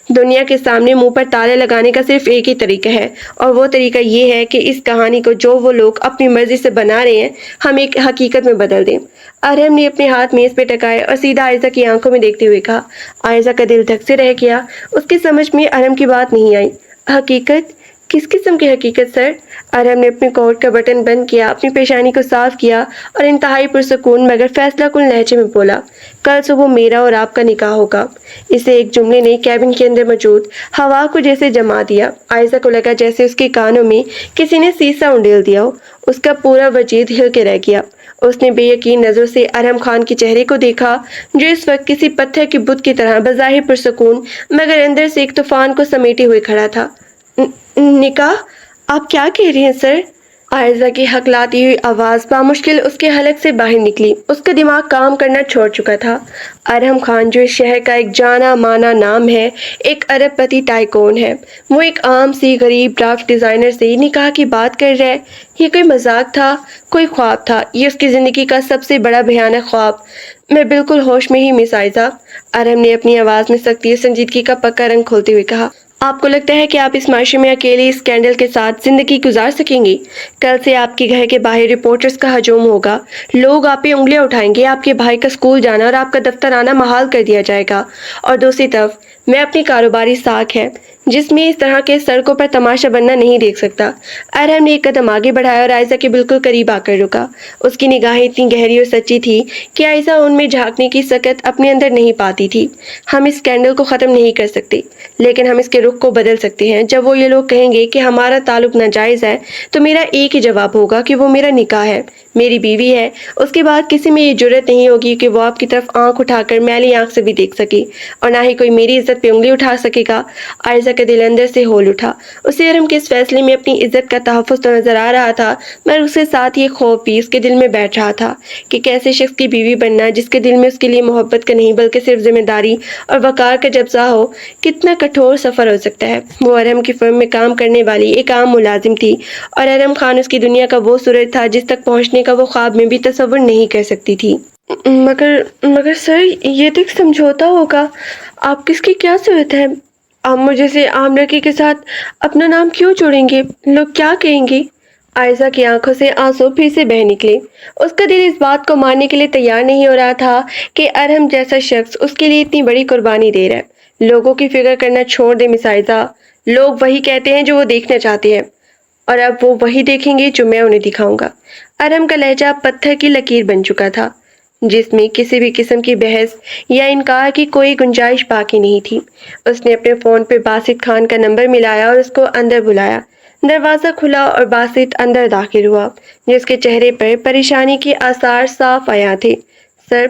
دنیا کے سامنے منہ پر تالے لگانے کا صرف ایک ہی طریقہ ہے، اور وہ طریقہ یہ ہے کہ اس کہانی کو جو وہ لوگ اپنی مرضی سے بنا رہے ہیں ہم ایک حقیقت میں بدل دیں۔ ارحم نے اپنے ہاتھ میز پہ ٹکائے اور سیدھا عائزہ کی آنکھوں میں دیکھتے ہوئے کہا۔ عائزہ کا دل دھک سے رہ گیا، اس کی سمجھ میں ارحم کی بات نہیں آئی۔ حقیقت؟ کس قسم کی حقیقت سر؟ ارحم نے اپنے کوٹ کا بٹن بند کیا، اپنی پیشانی کو صاف کیا اور انتہائی پرسکون مگر فیصلہ کن لہجے میں بولا، کل صبح میرا اور آپ کا نکاح ہوگا۔ اسے ایک جملے نے کیبن کے اندر موجود ہوا کو جیسے جما دیا۔ عائزہ کو لگا جیسے اس کے کانوں میں کسی نے سیسا انڈیل دیا ہو، اس کا پورا وجود ہل کے رہ گیا۔ اس نے بے یقین نظروں سے ارحم خان کے چہرے کو دیکھا جو اس وقت کسی پتھر کے بت کی طرح بظاہر پرسکون مگر اندر سے ایک طوفان کو سمیٹے ہوئے کھڑا تھا۔ نکاح؟ آپ کیا کہہ رہے ہیں سر؟ عائزہ کی ہکلاتی ہوئی آواز بامشکل اس کے حلق سے باہر نکلی۔ اس کا دماغ کام کرنا چھوڑ چکا تھا۔ ارحم خان جو اس شہر کا ایک جانا مانا نام ہے، ایک ارب پتی ٹائکون ہے، وہ ایک عام سی غریب گرافک ڈیزائنر سے نکاح کی بات کر رہا ہے۔ یہ کوئی مذاق تھا، کوئی خواب تھا، یہ اس کی زندگی کا سب سے بڑا بھیانک خواب۔ میں بالکل ہوش میں ہی مس عائزہ، ارحم نے اپنی آواز میں سختی اور سنجیدگی کا پکا رنگ کھولتے ہوئے کہا۔ آپ کو لگتا ہے کہ آپ اس معاشرے میں اکیلے اس اسکینڈل کے ساتھ زندگی گزار سکیں گی؟ کل سے آپ کے گھر کے باہر رپورٹرز کا ہجوم ہوگا، لوگ آپ پہ انگلیاں اٹھائیں گے، آپ کے بھائی کا اسکول جانا اور آپ کا دفتر آنا محال کر دیا جائے گا۔ اور دوسری طرف میں اپنی کاروباری ساکھ ہے جس میں اس طرح کے سڑکوں پر تماشا بننا نہیں دیکھ سکتا۔ ارحم نے ایک قدم آگے بڑھایا اور عائزہ کے بالکل قریب آ کر رکا۔ اس کی نگاہیں اتنی گہری اور سچی تھی کہ عائزہ ان میں جھانکنے کی سکت اپنے اندر نہیں پاتی تھی۔ ہم اس اسکینڈل کو ختم نہیں کر سکتے، لیکن ہم اس کے رخ کو بدل سکتے ہیں۔ جب وہ یہ لوگ کہیں گے کہ ہمارا تعلق ناجائز ہے تو میرا ایک ہی جواب ہوگا کہ وہ میرا نکاح ہے، میری بیوی ہے۔ اس کے بعد کسی میں یہ جرأت نہیں ہوگی کہ وہ آپ کی طرف آنکھ اٹھا کر میلی آنکھ سے بھی دیکھ سکے، اور نہ ہی کوئی میری عزت پہ انگلی اٹھا سکے گا۔ عائزہ کا دل اندر سے ہول اٹھا۔ اسے ارحم کے اس فیصلے میں اپنی عزت کا تحفظ تو نظر آ رہا تھا مگر اس کے ساتھ یہ خوف بھی اس کے دل میں بیٹھ رہا تھا کہ کیسے شخص کی بیوی بننا جس کے دل میں اس کے لیے محبت کا نہیں بلکہ صرف ذمہ داری اور وقار کا جذبہ ہو، کتنا کٹھور سفر ہو سکتا ہے۔ وہ ارحم کی فرم میں کام کرنے والی ایک عام ملازم تھی، اور ارحم خان اس کی دنیا کا وہ سورج تھا جس تک پہنچنے کا وہ خواب میں بھی تصور نہیں کر سکتی تھی۔ مگر سر، یہ تو ایک سمجھوتا ہوگا، آپ کس کی کیا ضرورت ہے؟ آپ مجھے سے عام لڑکی کے ساتھ اپنا نام کیوں جوڑیں گے؟ لوگ کیا کہیں گے؟ عائزہ کی آنکھوں سے آنسو پھر سے بہہ نکلے۔ اس کا دل اس بات کو ماننے کے لیے تیار نہیں ہو رہا تھا کہ ارحم جیسا شخص اس کے لیے اتنی بڑی قربانی دے رہا ہے۔ لوگوں کی فکر کرنا چھوڑ دے مس عائزہ، لوگ وہی کہتے ہیں جو وہ دیکھنا چاہتے ہیں، اور اب وہ وہی دیکھیں گے جو میں انہیں دکھاؤں گا۔ ارحم کا لہجہ پتھر کی لکیر بن چکا تھا، جس میں کسی بھی قسم کی بحث یا انکار کی کوئی گنجائش باقی نہیں تھی۔ اس نے اپنے فون پہ باسط خان کا نمبر ملایا اور اس کو اندر بلایا۔ دروازہ کھلا اور باسط اندر داخل ہوا، جس کے چہرے پر پریشانی کے آثار صاف عیاں تھے۔ سر،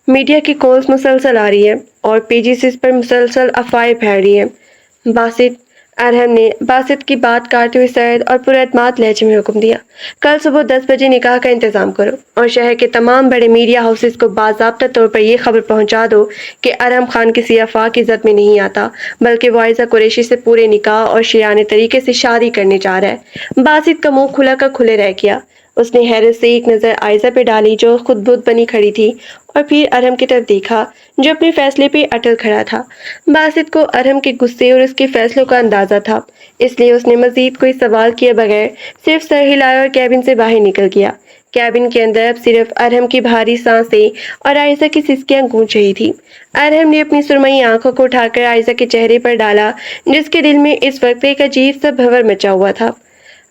میڈیا کی کالز مسلسل آ رہی ہے اور پیجز پر مسلسل افواہیں پھیل رہی ہیں۔ ارحم نے باسط کی بات کاٹتے ہوئے سرد اور پراعتماد لہجے میں حکم دیا، کل صبح 10 بجے نکاح کا انتظام کرو اور شہر کے تمام بڑے میڈیا ہاؤسز کو باضابطہ طور پر یہ خبر پہنچا دو کہ ارحم خان کسی افواہ کی زد میں نہیں آتا، بلکہ وہ عائزہ قریشی سے پورے نکاح اور شریعانہ طریقے سے شادی کرنے جا رہا ہے۔ باسط کا منہ کھلا کا کھلے رہ گیا۔ اس نے حیرت سے ایک نظر عائزہ پہ ڈالی جو خود بت بنی کھڑی تھی، اور پھر ارحم کی طرف دیکھا جو اپنے فیصلے پہ اٹل کھڑا تھا۔ باسط کو ارحم کے غصے اور اس کے فیصلوں کا اندازہ تھا، اس لیے اس نے مزید کوئی سوال کیے بغیر صرف سر ہلایا اور کیبن سے باہر نکل گیا۔ کیبن کے اندر اب صرف ارحم کی بھاری سانسیں اور عائزہ کی سسکیاں گونج رہی تھی۔ ارحم نے اپنی سرمئی آنکھوں کو اٹھا کر عائزہ کے چہرے پر ڈالا، جس کے دل میں اس وقت ایک عجیب سا بھنور مچا ہوا تھا۔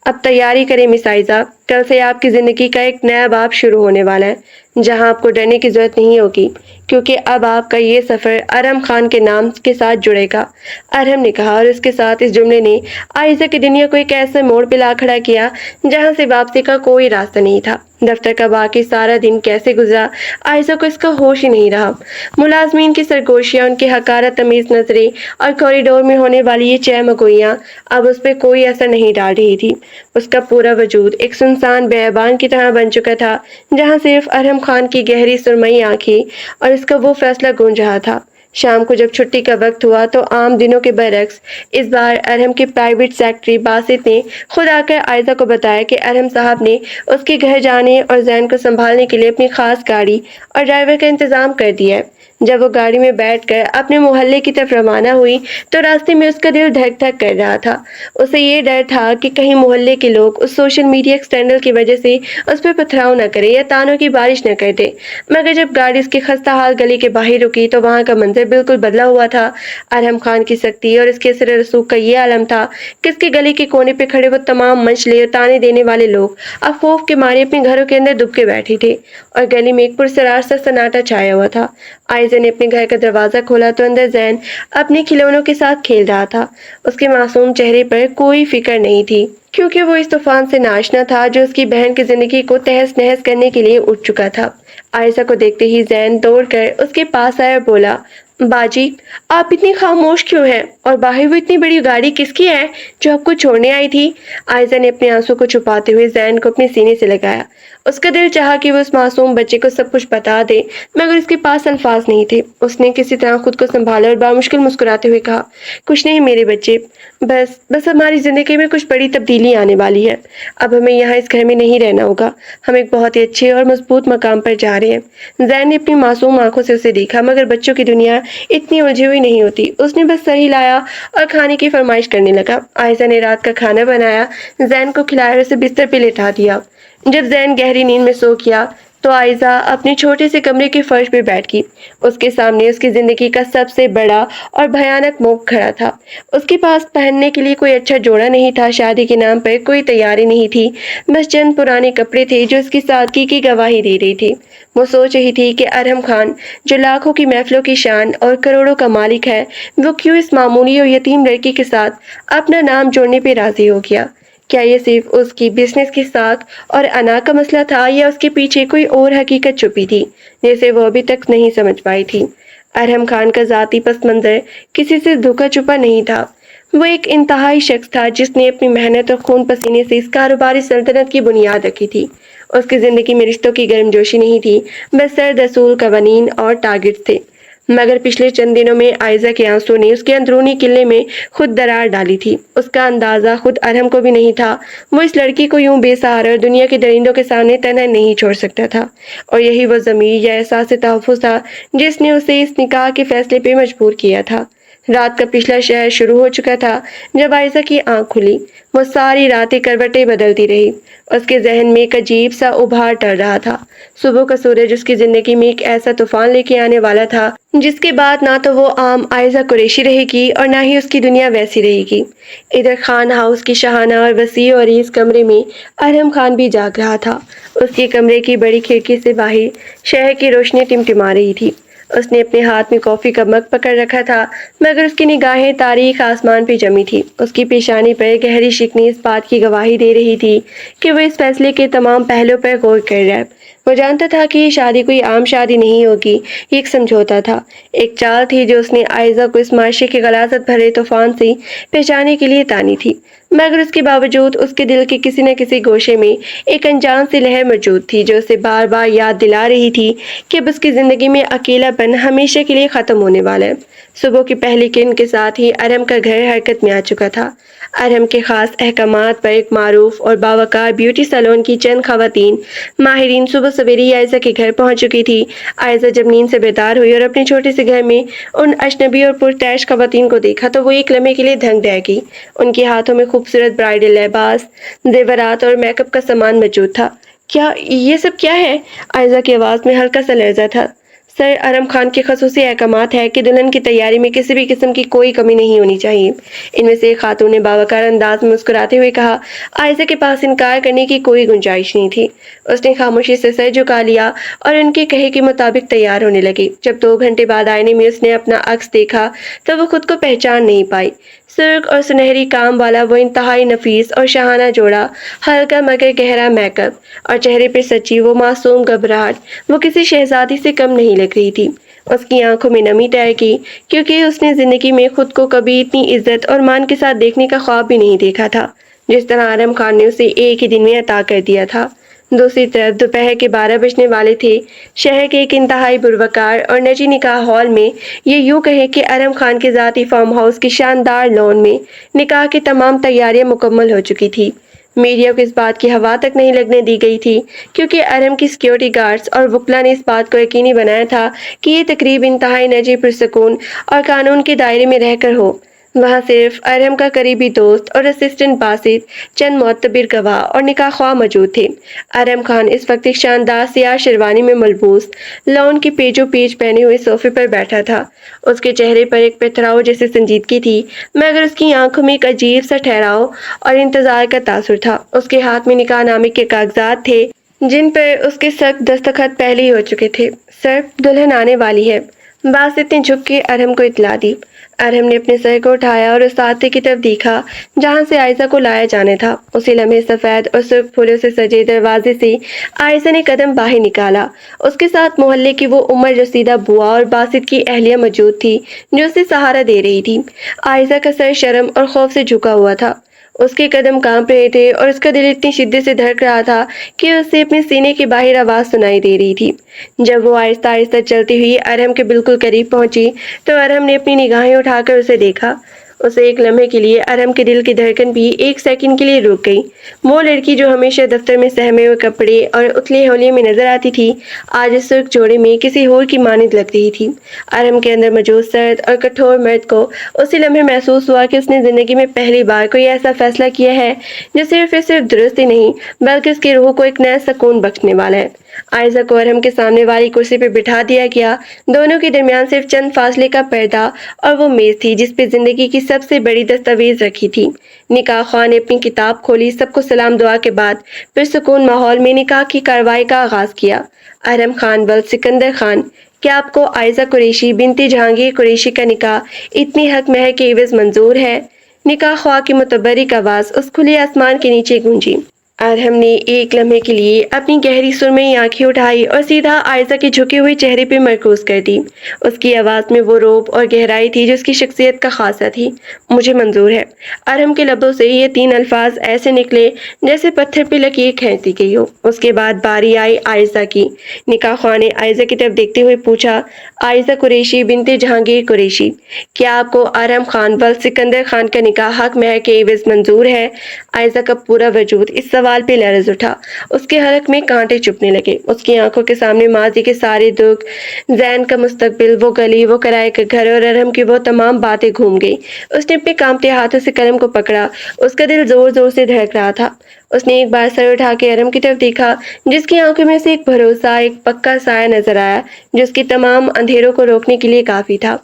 اب تیاری کریں مس عائزہ، کل سے آپ کی زندگی کا ایک نیا باب شروع ہونے والا ہے، جہاں آپ کو ڈرنے کی ضرورت نہیں ہوگی، کیونکہ اب آپ کا یہ سفر ارحم خان کے نام کے ساتھ جڑے گا، ارحم نے کہا، اور اس کے ساتھ اس جملے نے عائزہ کی دنیا کو ایک ایسے موڑ پہ لا کھڑا کیا جہاں سے واپسی کا کوئی راستہ نہیں تھا۔ دفتر کا باقی سارا دن کیسے گزرا، عائزہ کو اس کا ہوش ہی نہیں رہا۔ ملازمین کی سرگوشیاں، ان کی حقارت آمیز نظریں اور کوریڈور میں ہونے والی یہ چہمگوئیاں اب اس پہ کوئی اثر نہیں ڈال رہی تھی۔ اس کا پورا وجود ایک سنسان بیابان کی طرح بن چکا تھا، جہاں صرف ارحم خان کی گہری سرمئی آنکھیں اور اس کا وہ فیصلہ گونج رہا تھا۔ شام کو جب چھٹی کا وقت ہوا تو عام دنوں کے برعکس اس بار ارحم کے پرائیویٹ سیکرٹری باسط نے خود آ کر عائزہ کو بتایا کہ ارحم صاحب نے اس کے گھر جانے اور زین کو سنبھالنے کے لیے اپنی خاص گاڑی اور ڈرائیور کا انتظام کر دیا ہے۔ جب وہ گاڑی میں بیٹھ کر اپنے محلے کی طرف روانہ ہوئی تو راستے میں اس کا دل دھک دھک کر رہا تھا۔ اسے یہ ڈر تھا کہ کہیں محلے کے لوگ اس سوشل میڈیا اسکینڈل کی وجہ سے اس پر پتھراؤ نہ کرے یا تانوں کی بارش نہ کر دے۔ مگر جب گاڑی اس کی خستہ حال گلی کے باہر رکی تو وہاں کا منظر بالکل بدلا ہوا تھا۔ ارحم خان کی سختی اور اس کے اثر رسوخ کا یہ عالم تھا کہ اس کے گلی کے کونے پہ کھڑے وہ تمام منچلے اور تانے دینے والے لوگ اب خوف کے مارے اپنے گھروں کے اندر دب کے بیٹھے تھے، اور گلی میں ایک پرسرار سا سناٹا چھایا ہوا تھا۔ عائزہ نے اپنے گھر کا دروازہ کھولا تو اندر زین اپنے کھلونوں کے ساتھ کھیل رہا تھا۔ اس کے معصوم چہرے پر کوئی فکر نہیں تھی، کیونکہ وہ اس طوفان سے ناشنا تھا جو اس کی بہن کی زندگی کو تہس نہس کرنے کے لیے اٹھ چکا تھا۔ عائزہ کو دیکھتے ہی زین دوڑ کر اس کے پاس آیا اور بولا، باجی، آپ اتنی خاموش کیوں ہیں، اور باہر وہ اتنی بڑی گاڑی کس کی ہے جو آپ کو چھوڑنے آئی تھی؟ عائزہ نے اپنے آنسو کو چھپاتے ہوئے زین کو اپنے سینے سے لگایا۔ اس کا دل چاہا کہ وہ اس معصوم بچے کو سب کچھ بتا دے، مگر اس کے پاس الفاظ نہیں تھے۔ اس نے کسی طرح خود کو سنبھالا اور بامشکل مسکراتے ہوئے کہا، کچھ نہیں میرے بچے، بس ہماری زندگی میں کچھ بڑی تبدیلی آنے والی ہے۔ اب ہمیں یہاں اس گھر میں نہیں رہنا ہوگا، ہم ایک بہت ہی اچھے اور مضبوط مقام پر جا رہے ہیں۔ زین نے اپنی معصوم آنکھوں سے اسے دیکھا، مگر بچوں کی دنیا اتنی الجھی ہوئی نہیں ہوتی۔ اس نے بس سر ہلایا اور کھانے کی فرمائش کرنے لگا۔ عائزہ نے رات کا کھانا بنایا، زین کو کھلایا اور اسے بستر پہ لٹا دیا۔ جب زین گہری نیند میں سو گیا تو عائزہ اپنے چھوٹے سے کمرے کے فرش پہ بیٹھ گئی۔ اس کے سامنے اس کی زندگی کا سب سے بڑا اور بھیانک موقع کھڑا تھا۔ اس کے پاس پہننے کے لیے کوئی اچھا جوڑا نہیں تھا، شادی کے نام پر کوئی تیاری نہیں تھی، بس چند پرانے کپڑے تھے جو اس کی سادگی کی گواہی دے رہی تھی۔ وہ سوچ رہی تھی کہ ارحم خان جو لاکھوں کی محفلوں کی شان اور کروڑوں کا مالک ہے، وہ کیوں اس معمولی اور یتیم لڑکی کے ساتھ اپنا نام جوڑنے پہ راضی ہو گیا؟ کیا یہ صرف اس کی بزنس کی ساکھ اور انا کا مسئلہ تھا، یا اس کے پیچھے کوئی اور حقیقت چھپی تھی جسے وہ ابھی تک نہیں سمجھ پائی تھی؟ ارحم خان کا ذاتی پس منظر کسی سے دھوکا چھپا نہیں تھا۔ وہ ایک انتہائی شخص تھا جس نے اپنی محنت اور خون پسینے سے اس کاروباری سلطنت کی بنیاد رکھی تھی۔ اس کی زندگی میں رشتوں کی گرم جوشی نہیں تھی، بس سرد اصول، قوانین اور ٹارگٹ تھے۔ مگر پچھلے چند دنوں میں عائزہ کے آنسو نے اس کے اندرونی قلعے میں خود درار ڈالی تھی۔ اس کا اندازہ خود ارحم کو بھی نہیں تھا۔ وہ اس لڑکی کو یوں بے سہارا اور دنیا کے درندوں کے سامنے تنہا نہیں چھوڑ سکتا تھا، اور یہی وہ ضمیر یا احساس تحفظ تھا جس نے اسے اس نکاح کے فیصلے پہ مجبور کیا تھا۔ رات کا پچھلا شہر شروع ہو چکا تھا جب عائزہ کی آنکھ کھلی۔ وہ ساری راتیں کروٹیں بدلتی رہی۔ اس کے ذہن میں ایک عجیب سا ابھار ٹل رہا تھا۔ صبح کا سورج اس کی زندگی میں ایک ایسا طوفان لے کے آنے والا تھا جس کے بعد نہ تو وہ عام عائزہ قریشی رہے گی اور نہ ہی اس کی دنیا ویسی رہے گی۔ ادھر خان ہاؤس کی شاہانہ اور وسیع اور عریض کمرے میں ارحم خان بھی جاگ رہا تھا۔ اس کے کمرے کی بڑی کھڑکی سے باہر شہر کی روشنی ٹمٹما رہی تھی۔ اس نے اپنے ہاتھ میں کافی کا مگ پکڑ رکھا تھا مگر اس کی نگاہیں تاریک آسمان پہ جمی تھی۔ اس کی پیشانی پر گہری شکنی اس بات کی گواہی دے رہی تھی کہ وہ اس فیصلے کے تمام پہلوؤں پر غور کر رہا ہے۔ وہ جانتا تھا کہ یہ شادی کوئی عام شادی نہیں ہوگی، یہ ایک سمجھوتا تھا، ایک چال تھی جو اس نے عائزہ کو اس معاشرے کے غلاظت بھرے طوفان سے بچانے کے لیے تانی تھی۔ مگر اس کے باوجود اس کے دل کے کسی نہ کسی گوشے میں ایک انجان سی لہر موجود تھی جو اسے بار بار یاد دلا رہی تھی کہ اب اس کی زندگی میں اکیلا پن ہمیشہ کے لیے ختم ہونے والا ہے۔ صبح کی پہلی کرن کے ساتھ ہی ارحم کا گھر حرکت میں آ چکا تھا۔ ارحم کے خاص احکامات پر ایک معروف اور باوقار بیوٹی سیلون کی چند خواتین ماہرین صبح سویرے ہی عائزہ کے گھر پہنچ چکی تھی۔ عائزہ جب نیند سے بیدار ہوئی اور اپنے چھوٹے سے گھر میں ان اجنبی اور پرتعش خواتین کو دیکھا تو وہ ایک لمحے کے لیے دھنگ رہ گئی۔ ان کے ہاتھوں میں خوبصورت برائڈل لباس، زیورات اور میک اپ کا سامان موجود تھا۔ یہ سب کیا ہے؟ عائزہ کی آواز میں ہلکا سا لرزہ تھا۔ سر، ارحم خان کے خصوصی احکامات ہے کہ دلہن کی تیاری میں کسی بھی قسم کی کوئی کمی نہیں ہونی چاہیے۔ ان میں سے ایک خاتون نے باوقار انداز میں مسکراتے ہوئے کہا۔ عائزہ کے پاس انکار کرنے کی کوئی گنجائش نہیں تھی۔ اس نے خاموشی سے سر جھکا لیا اور ان کے کہے کے مطابق تیار ہونے لگی۔ جب 2 گھنٹے بعد آئینے میں اس نے اپنا عکس دیکھا تو وہ خود کو پہچان نہیں پائی۔ سرخ اور سنہری کام والا وہ انتہائی نفیس اور شاہانہ جوڑا، ہلکا مگر گہرا میک اپ اور چہرے پر سچی وہ معصوم گھبراہٹ، وہ کسی شہزادی سے کم نہیں لگ رہی تھی۔ اس کی آنکھوں میں نمی تیر کی کیونکہ اس نے زندگی میں خود کو کبھی اتنی عزت اور مان کے ساتھ دیکھنے کا خواب بھی نہیں دیکھا تھا جس طرح ارحم خان نے اسے ایک ہی دن میں عطا کر دیا تھا۔ دوسری طرف دوپہر کے 12 بجنے والے تھے۔ شہر کے ایک انتہائی پروقار اور نجی نکاح ہال میں، یہ یوں کہیں کہ ارحم خان کے ذاتی فارم ہاؤس کی شاندار لان میں، نکاح کی تمام تیاریاں مکمل ہو چکی تھی۔ میڈیا کو اس بات کی ہوا تک نہیں لگنے دی گئی تھی کیونکہ ارحم کی سیکیورٹی گارڈز اور وکلاء نے اس بات کو یقینی بنایا تھا کہ یہ تقریب انتہائی نجی، پرسکون اور قانون کے دائرے میں رہ کر ہو۔ وہاں صرف ارحم کا قریبی دوست اور اسسٹنٹ باسط، چند معتبر گواہ اور نکاح خواہ موجود تھے۔ ارحم خان اس وقت ایک شاندار سیاہ شیروانی میں ملبوس، لان کی پیچو پیچ پہنے ہوئے صوفے پر بیٹھا تھا۔ اس کے چہرے پر ایک پتھراؤ جیسی سنجیدگی تھی مگر اس کی آنکھوں میں ایک عجیب سا ٹھہراؤ اور انتظار کا تاثر تھا۔ اس کے ہاتھ میں نکاح نامے کے کاغذات تھے جن پر اس کے سخت دستخط پہلے ہی ہو چکے تھے۔ سر، دلہن آنے والی ہے، باسط نے جھک کے ارحم کو اطلاع دی۔ ارحم نے اپنے سر کو اٹھایا اور اس راستے کی طرف دیکھا جہاں سے عائزہ کو لایا جانا تھا۔ اسی لمحے سفید اور سرخ پھولوں سے سجے دروازے سے عائزہ نے قدم باہر نکالا۔ اس کے ساتھ محلے کی وہ عمر رسیدہ بوا اور باسط کی اہلیہ موجود تھی جو اسے سہارا دے رہی تھی۔ عائزہ کا سر شرم اور خوف سے جھکا ہوا تھا۔ اس کے قدم کانپ رہے تھے اور اس کا دل اتنی شدت سے دھڑک رہا تھا کہ اسے اپنے سینے کے باہر آواز سنائی دے رہی تھی۔ جب وہ آہستہ آہستہ چلتی ہوئی ارحم کے بالکل قریب پہنچی تو ارحم نے اپنی نگاہیں اٹھا کر اسے دیکھا۔ اسے ایک لمحے کے لیے ارحم کے دل کی دھڑکن بھی ایک سیکنڈ کے لیے رک گئی۔ وہ لڑکی جو ہمیشہ دفتر میں سہمے ہوئے کپڑے اور اتلے حولیے میں نظر آتی تھی، آج اس سرخ جوڑے میں کسی اور کی مانند لگ رہی تھی۔ ارحم کے اندر موجود سرد اور کٹھور مرد کو اسی لمحے محسوس ہوا کہ اس نے زندگی میں پہلی بار کوئی ایسا فیصلہ کیا ہے جو صرف درست ہی نہیں بلکہ اس کی روح کو ایک نیا سکون بخشنے والا ہے۔ عائزہ کو ارحم کے سامنے والی کرسی پہ بٹھا دیا گیا۔ دونوں کے درمیان صرف چند فاصلے کا پردہ اور وہ میز تھی جس پہ زندگی کی سب سے بڑی دستاویز رکھی تھی۔ نکاح خواہ نے اپنی کتاب کھولی، سب کو سلام دعا کے بعد پرسکون ماحول میں نکاح کی کارروائی کا آغاز کیا۔ ارحم خان ول سکندر خان، کیا آپ کو عائزہ قریشی بنت جہانگیر قریشی کا نکاح اتنی حق مہر کے عوض منظور ہے؟ نکاح خواہ کی متبرک آواز اس کھلے آسمان کے نیچے گونجی۔ ارحم نے ایک لمحے کے لیے اپنی گہری سرمئی آنکھیں اٹھائی اور سیدھا عائزہ کے جھکے ہوئے چہرے پہ مرکوز کر دی۔ اس کی آواز میں وہ رعب اور گہرائی تھی جو اس کی شخصیت کا خاصہ تھی۔ مجھے منظور ہے۔ ارحم کے لبوں سے یہ 3 الفاظ ایسے نکلے جیسے پتھر پہ لکیر کھینچ دی گئی ہو۔ اس کے بعد باری آئی عائزہ کی۔ نکاح خواہ نے عائزہ کی طرف دیکھتے ہوئے پوچھا، عائزہ قریشی بنت جہانگیر قریشی، کیا آپ کو ارحم خان ول سکندر خان کا نکاح حق مہر کے عوض منظور ہے؟ عائزہ کا پورا وجود اس سوال سوال پہ لرز اٹھا، اس کے حلق میں کانٹے چبھنے لگے۔ اس کی آنکھوں کے سامنے ماضی کے سارے دکھ، زین کا مستقبل، وہ گلی، وہ کرائے کا گھر اور ارحم کی وہ تمام باتیں گھوم گئی۔ اس نے اپنے کانپتے ہاتھوں سے قلم کو پکڑا، اس کا دل زور زور سے دھڑک رہا تھا۔ اس نے ایک بار سر اٹھا کے ارحم کی طرف دیکھا، جس کی آنکھوں میں سے ایک بھروسہ، ایک پکا سایہ نظر آیا جو اس کی تمام اندھیروں کو روکنے کے لیے کافی تھا۔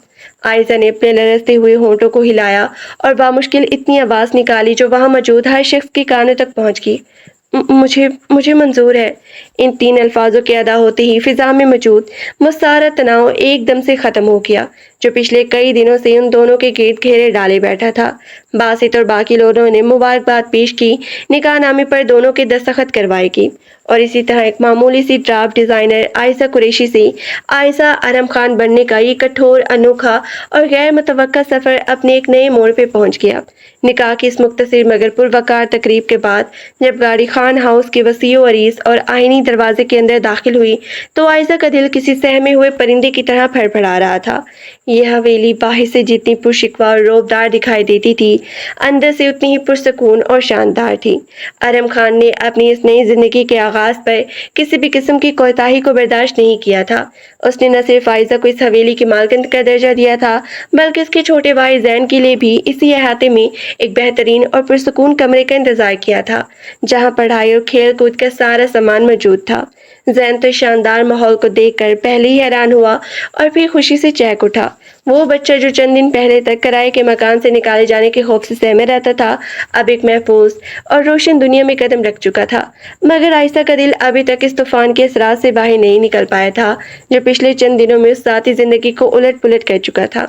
عائشہ نے اپنے لرزتے ہوئے ہونٹوں کو ہلایا اور بامشکل اتنی آواز نکالی جو وہاں موجود ہر شخص کے کانوں تک پہنچ گئی۔ مجھے منظور ہے۔ ان 3 الفاظوں کے ادا ہوتے ہی فضا میں موجود وہ سارا تناؤ ایک دم سے ختم ہو گیا جو پچھلے کئی دنوں سے ان دونوں کے گرد گھیرے ڈالے بیٹھا تھا۔ باسط اور باقی لوگوں نے مبارکباد پیش کی، نکاح نامے پر دونوں کے دستخط کروائے کی، اور اسی طرح ایک معمولی سی ڈرافٹ ڈیزائنر عائشہ قریشی سے عائشہ ارحم خان بننے کا یہ کٹھور، انوکھا اور غیر متوقع سفر اپنے ایک نئے موڑ پہ پہنچ گیا۔ نکاح کی اس مختصر مگر پروقار تقریب کے بعد جب گاڑی خان ہاؤس کے وسیع و عریض اور آئینی دروازے کے اندر داخل ہوئی تو عائشہ کا دل کسی سہمے ہوئے پرندے کی طرح پھڑ پھڑا رہا تھا۔ یہ حویلی باہر سے جتنی پرشکوہ اور روبدار دکھائی دیتی تھی، اندر سے اتنی ہی پرسکون اور شاندار تھی۔ ارحم خان نے اپنی اس نئی زندگی کے آغاز پر کسی بھی قسم کی کوتاہی کو برداشت نہیں کیا تھا۔ اس نے نہ صرف عائشہ کو اس حویلی کی مالکن کا درجہ دیا تھا بلکہ اس کے چھوٹے بھائی زین کے لیے بھی اسی احاطے میں ایک بہترین اور پرسکون کمرے کا انتظار کیا تھا جہاں پڑھائی اور کھیل کود کا سارا سامان موجود تھا۔ زین تو شاندار ماحول کو دیکھ کر پہلے ہی حیران ہوا اور پھر خوشی سے چہک اٹھا۔ وہ بچہ جو چند دن پہلے تک کرائے کے مکان سے نکالے جانے کے خوف سے سہمے رہتا تھا، اب ایک محفوظ اور روشن دنیا میں قدم رکھ چکا تھا۔ مگر عائشہ کا دل ابھی تک اس طوفان کے اثرات سے باہر نہیں نکل پایا تھا جو پچھلے چند دنوں میں اس ذاتی زندگی کو الٹ پلٹ کر چکا تھا۔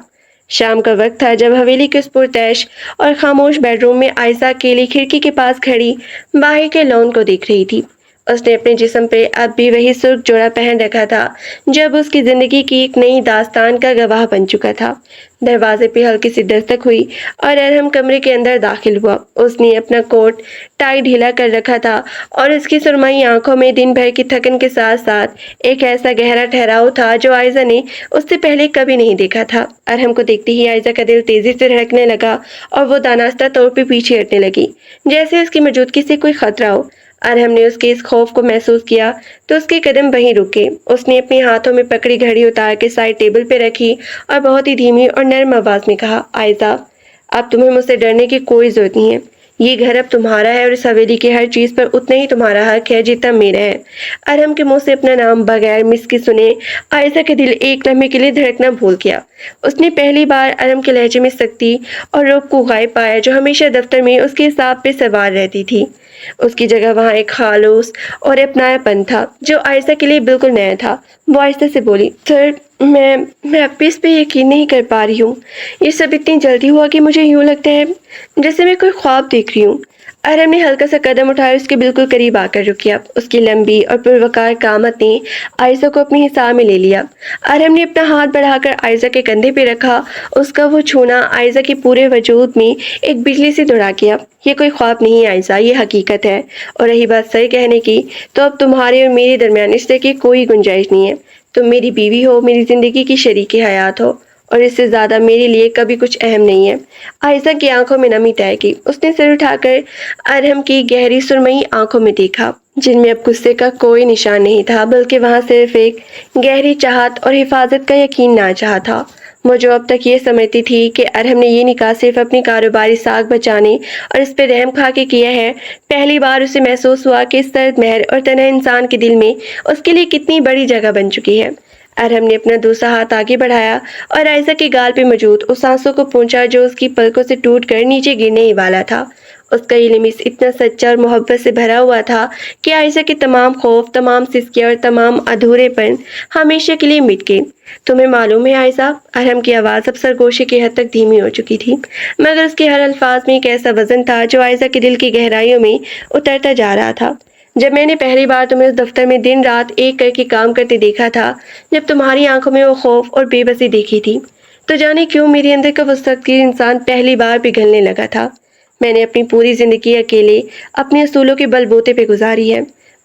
شام کا وقت تھا جب حویلی کے اس پرتعش اور خاموش بیڈ روم میں عائشہ اکیلی کھڑکی کے پاس کھڑی باہر کے لان کو دیکھ رہی تھی۔ اس نے اپنے جسم پہ اب بھی وہی سرخ جوڑا پہن رکھا تھا جب اس کی زندگی کی ایک نئی داستان کا گواہ بن چکا تھا۔ دروازے پہ ہلکی سی دستک ہوئی اور ارحم کمرے کے اندر داخل ہوا۔ اس نے اپنا کوٹ ٹائی ڈھیلا کر رکھا تھا اور اس کی سرمئی آنکھوں میں دن بھر کی تھکن کے ساتھ ساتھ ایک ایسا گہرا ٹھہراؤ تھا جو عائشہ نے اس سے پہلے کبھی نہیں دیکھا تھا۔ ارحم کو دیکھتے ہی عائشہ کا دل تیزی سے دھڑکنے لگا اور وہ دانستہ طور پہ پیچھے ہٹنے لگی جیسے اس کی موجودگی سے کوئی خطرہ ہو۔ ارحم نے اس کے اس خوف کو محسوس کیا تو اس کے قدم وہیں رکے۔ اس نے اپنے ہاتھوں میں پکڑی گھڑی اتار کے سائڈ ٹیبل پہ رکھی اور بہت ہی دھیمی اور نرم آواز میں کہا، عائشہ، اب تمہیں مجھ سے ڈرنے کی کوئی ضرورت نہیں ہے۔ یہ گھر اب تمہارا ہے اور اس حویلی کی ہر چیز پر اتنا ہی تمہارا حق ہے جتنا میرا ہے۔ ارحم کے منہ سے اپنا نام بغیر مس کے سنے عائشہ کا دل ایک لمحے کے لیے دھڑکنا بھول گیا۔ اس نے پہلی بار ارحم کے لہجے میں سختی اور رعب کو غائب پایا جو ہمیشہ دفتر میں اس کے حساب پہ سوار رہتی تھی۔ اس کی جگہ وہاں ایک خالص اور اپنایا پن تھا جو عائشہ کے لیے بالکل نیا تھا۔ وہ آہستہ سے بولی، سر، میں اب بھی اس پہ یقین نہیں کر پا رہی ہوں۔ یہ سب اتنی جلدی ہوا کہ مجھے یوں لگتا ہے جیسے میں کوئی خواب دیکھ رہی ہوں۔ ارحم نے ہلکا سا قدم اٹھایا، اس کے بالکل قریب آ کر رکیا۔ اس کی لمبی اور پروقار قامت نے عائشہ کو اپنی حصار میں لے لیا۔ ارحم نے اپنا ہاتھ بڑھا کر عائشہ کے کندھے پہ رکھا۔ اس کا وہ چھونا عائشہ کے پورے وجود میں ایک بجلی سے دوڑا گیا۔ یہ کوئی خواب نہیں عائشہ، یہ حقیقت ہے، اور رہی بات صحیح کہنے کی تو اب تمہارے اور میرے درمیان اس طرح کی کوئی گنجائش نہیں ہے۔ تم میری بیوی ہو، میری زندگی کی شریک حیات ہو، اور اس سے زیادہ میرے لیے کبھی کچھ اہم نہیں ہے۔ عائشہ کی آنکھوں میں نمی طے کی۔ اس نے سر اٹھا کر ارحم کی گہری سرمئی آنکھوں میں دیکھا جن میں اب غصے کا کوئی نشان نہیں تھا بلکہ وہاں صرف ایک گہری چاہت اور حفاظت کا یقین نہ چاہا تھا۔ وہ جو اب تک یہ سمجھتی تھی کہ ارحم نے یہ نکاح صرف اپنی کاروباری ساکھ بچانے اور اس پہ رحم کھا کے کیا ہے، پہلی بار اسے محسوس ہوا کہ اس سرد مہر اور تنہا انسان کے دل میں اس کے لیے کتنی بڑی جگہ بن چکی ہے۔ ارحم نے اپنا دوسرا ہاتھ آگے بڑھایا اور عائشہ کے گال پہ موجود اس آنسو کو پونچھا جو اس کی پلکوں سے ٹوٹ کر نیچے گرنے ہی والا تھا۔ اس کا یہ لمس اتنا سچا اور محبت سے بھرا ہوا تھا کہ عائشہ کے تمام خوف، تمام سسکیاں اور تمام ادھورے پن ہمیشہ کے لیے مٹ گئے۔ تمہیں معلوم ہے عائشہ، ارحم کی آواز اب سرگوشی کی حد تک دھیمی ہو چکی تھی مگر اس کے ہر الفاظ میں ایک ایسا وزن تھا جو عائشہ کے دل کی گہرائیوں میں اترتا جا رہا تھا۔ جب میں نے پہلی بار تمہیں اس دفتر میں دن رات ایک کر کے کام کرتے دیکھا تھا، جب تمہاری آنکھوں میں وہ خوف اور بے بسی دیکھی تھی، تو جانے کیوں میرے اندر کا وہ سختگیر انسان پہلی بار پگھلنے لگا تھا۔ میں نے اپنی پوری زندگی اکیلے اپنے اصولوں کے بل بوتے پہ گزاری ہے،